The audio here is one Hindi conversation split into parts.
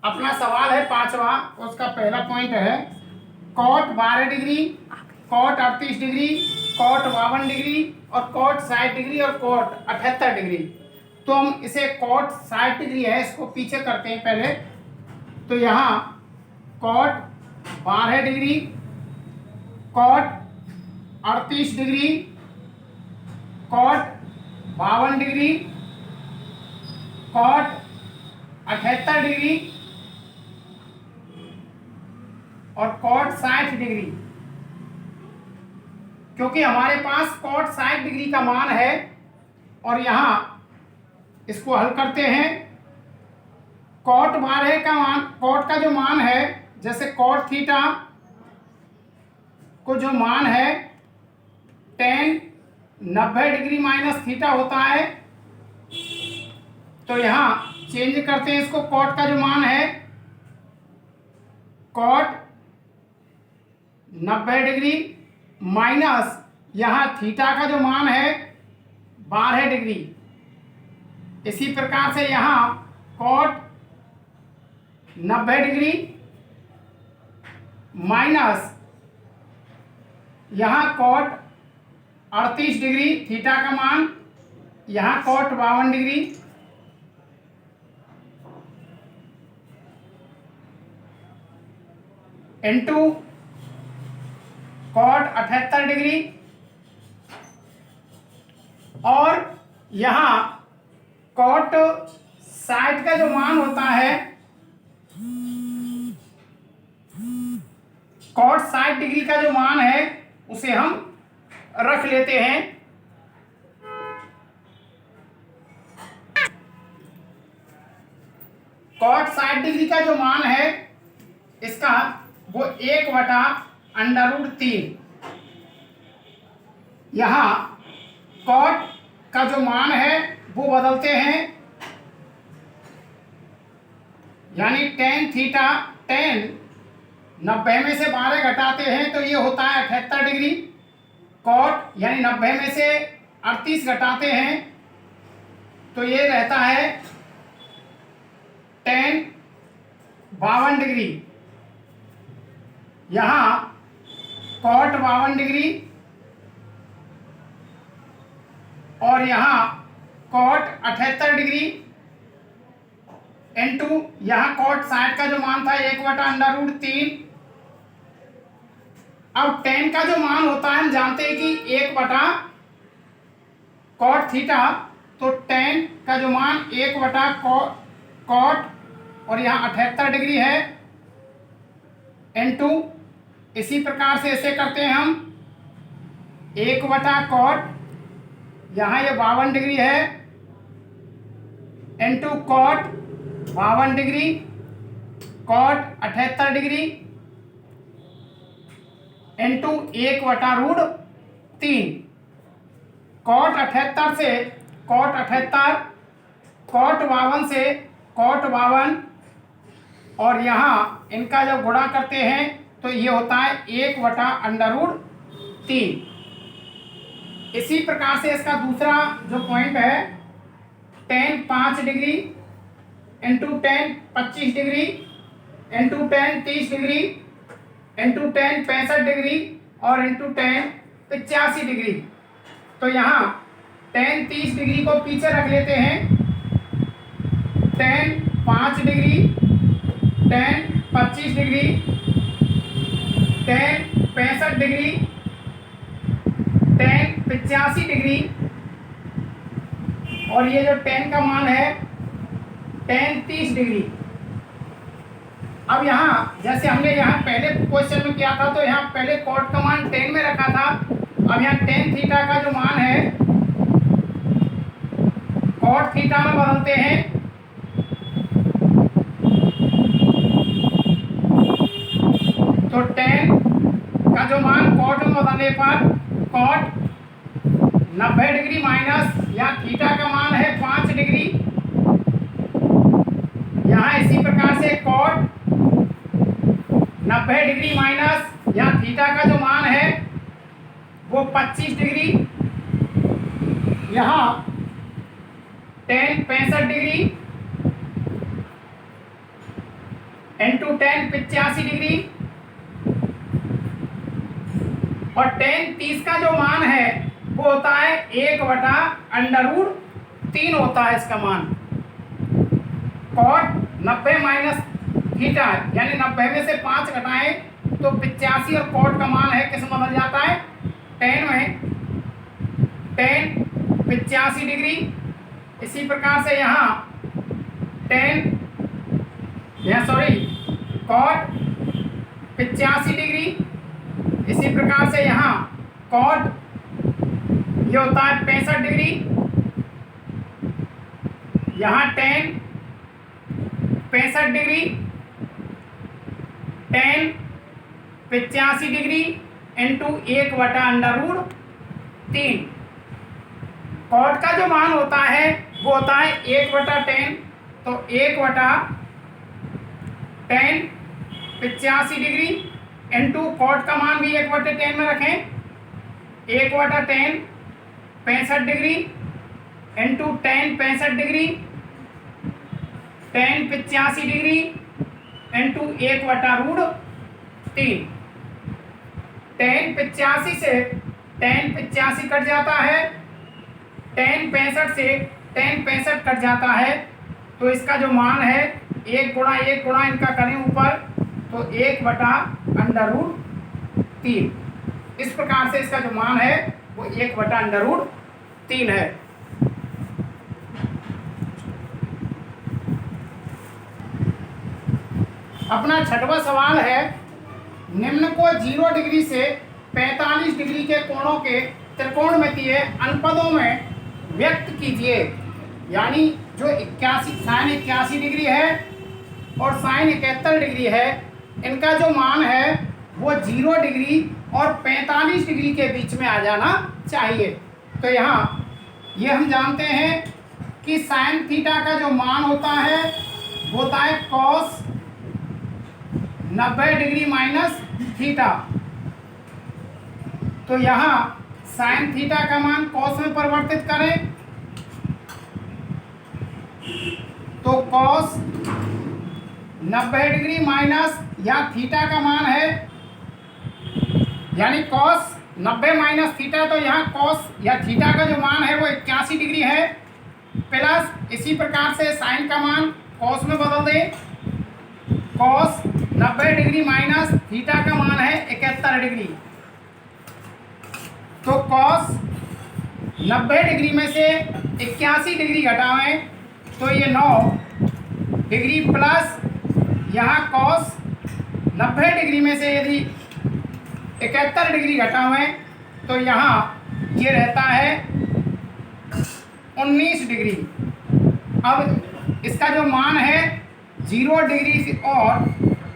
अपना सवाल है 5वां, उसका पहला पॉइंट है cot 12 degree, cot 38 degree, cot 52 degree और कॉट 60 डिग्री और कॉट 78 डिग्री। तो हम इसे कॉट 60 डिग्री है, इसको पीछे करते हैं पहले। तो यहाँ cot 12 degree, cot 38 degree, cot 52 degree, cot 78 degree और कॉट 60 डिग्री। क्योंकि हमारे पास कॉट 60 डिग्री का मान है और यहाँ इसको हल करते हैं। कॉट 12 का मान, कॉट का जो मान है, जैसे कॉट थीटा को जो मान है tan 90 डिग्री माइनस थीटा होता है। तो यहाँ चेंज करते हैं इसको। कॉट का जो मान है कॉट 90 डिग्री माइनस यहाँ थीटा का जो मान है 12 डिग्री। इसी प्रकार से यहाँ कॉट 90 डिग्री माइनस यहाँ कॉट 38 डिग्री थीटा का मान, यहाँ cot 52 degree into cot 78 degree और यहाँ कॉट 60 का जो मान होता है, कॉट 60 डिग्री का जो मान है उसे हम रख लेते हैं। कॉट 60 डिग्री का जो मान है इसका वो 1/√3। यहाँ कॉट का जो मान है वो बदलते हैं, यानी tan थीटा, tan 90 में से 12 घटाते हैं तो ये होता है 78 डिग्री। कॉट यानी 90 में से 38 घटाते हैं तो ये रहता है tan 52 डिग्री। यहाँ कॉट 52 डिग्री और यहाँ कॉट 78 डिग्री इनटू यहाँ कॉट 60 का जो मान था 1/√3। अब tan का जो मान होता है हम जानते हैं कि 1/cot थीटा, तो tan का जो मान 1/cot और यहाँ 78 डिग्री है इनटू, इसी प्रकार से ऐसे करते हैं हम 1/cot, यहाँ ये 52 डिग्री है into cot 52 degree, cot 78 degree into 1/√3। cot 78 से cot 78, cot 52 से cot 52 और यहाँ इनका जब गुणा करते हैं तो ये होता है 1/√3। इसी प्रकार से इसका दूसरा जो पॉइंट है tan 5 degree into tan 25 degree into tan 30 degree into tan 65 degree और इंटू tan 85 डिग्री। तो यहाँ tan 30 डिग्री को पीछे रख लेते हैं, tan 5 degree, tan 25 degree, tan 65 degree, tan 85 degree और ये जो tan का मान है tan 30 डिग्री। अब यहाँ जैसे हमने यहाँ पहले क्वेश्चन में किया था तो यहाँ पहले cot का मान tan में रखा था। अब यहाँ tan थीटा का जो मान है cot थीटा में बदलते हैं। तो tan का जो मान cot में बदलने पर cot 90 डिग्री माइनस यहाँ थीटा का मान है 5 डिग्री, यहाँ इसी प्रकार से cot 90 डिग्री माइनस यहाँ थीटा का जो मान है वो 25 डिग्री, यहाँ tan 65 degree into ten 85 degree, और टेन 30 का जो मान है वो होता है 1/√3 होता है इसका मान। कॉट 90 माइनस थीटा, यानी 90 में से 5 घटाएं तो 85, और कॉट का मान है किस में बदल जाता है, टेन में। Ten 85 degree. इसी प्रकार से यहाँ कॉट 85 डिग्री। इसी प्रकार से यहाँ कॉट ये होता है 65 डिग्री। यहाँ tan 65 degree, tan 85 degree into 1/√3। कॉट का जो मान होता है वो होता है 1/10, तो 1/10 85 डिग्री इंटू कॉट का मान भी 1/10 में रखें, 1/10 65 degree into 10 65 degree, 10 85 degree into 1/√3। 10 85 से 10 85 कट जाता है, 10 65 से 10 65 कट जाता है, तो इसका जो मान है 1 गुणा इनका करें ऊपर, तो 1/√3। इस प्रकार से इसका जो मान है वो 1/√3 है। अपना छठवां सवाल है, निम्न को 0 डिग्री से 45 डिग्री के कोणों के त्रिकोणमितीय अनुपदों में व्यक्त कीजिए। यानी जो 81 साइन 81 डिग्री है और साइन 71 डिग्री है, इनका जो मान है वो 0 डिग्री और 45 डिग्री के बीच में आ जाना चाहिए। तो यहाँ ये हम जानते हैं कि साइन थीटा का जो मान होता है वो होता है कॉस 90 डिग्री माइनस थीटा। तो यहाँ साइन थीटा का मान कॉस में परिवर्तित करें, तो कॉस 90 डिग्री माइनस या थीटा का मान है, यानी कॉस 90 माइनस थीटा, तो यहाँ कॉस या थीटा का जो मान है वो 81 डिग्री है, प्लस इसी प्रकार से साइन का मान कॉस में बदल दें, कॉस 90 डिग्री माइनस थीटा का मान है 71 डिग्री। तो कॉस 90 डिग्री में से 81 डिग्री घटावें तो ये 9 डिग्री, प्लस यहाँ कॉस 90 डिग्री में से यदि 71 डिग्री घटावें तो यहाँ ये रहता है 19 डिग्री। अब इसका जो मान है 0 डिग्री और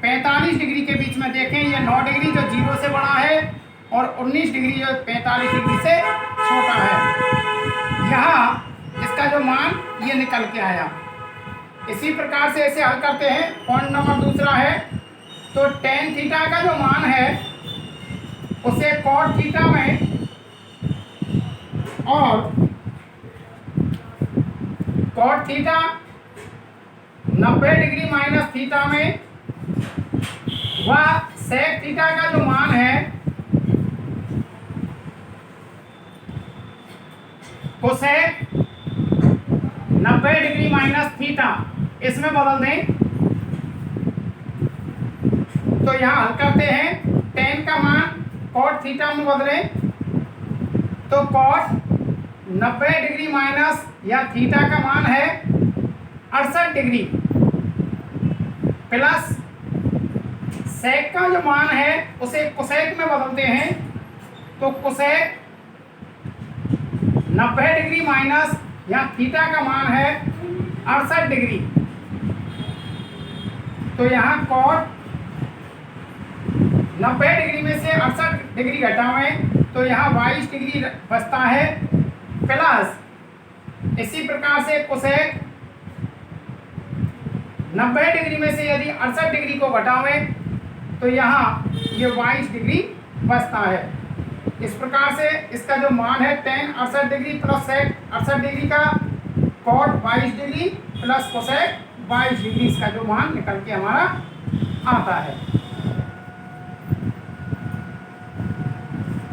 45 डिग्री के बीच में देखें, ये 9 डिग्री जो 0 से बड़ा है और 19 डिग्री जो 45 डिग्री से छोटा है। यहाँ इसका जो मान ये निकल के आया। इसी प्रकार से इसे हल करते हैं। पॉइंट नंबर दूसरा है, तो टेन थीटा का जो मान है उसे कॉट थीटा में और cot theta 90 degree minus theta में व सेक थीटा का जो मान है कोसेक 90 डिग्री माइनस थीटा इसमें बदल दें। तो यहाँ हल करते हैं, टेन का मान कॉट थीटा में बदलें, तो कॉट 90 डिग्री माइनस या थीटा का मान है 68 डिग्री, प्लस सेक का जो मान है उसे कोसेक में बदलते हैं, तो कोसेक 90 डिग्री माइनस या थीटा का मान है 68 डिग्री। तो यहाँ कॉट 90 डिग्री में से 68 डिग्री घटावें तो यहाँ 22 डिग्री बचता है, प्लस इसी प्रकार से कोसेक 90 डिग्री में से यदि 68 डिग्री को घटावें तो यहाँ ये 22 डिग्री बचता है। इस प्रकार से इसका जो मान है tan 68 degree plus sec 68 degree का, cot 22 degree plus cosec 22 degree इसका जो मान निकल के हमारा आता है।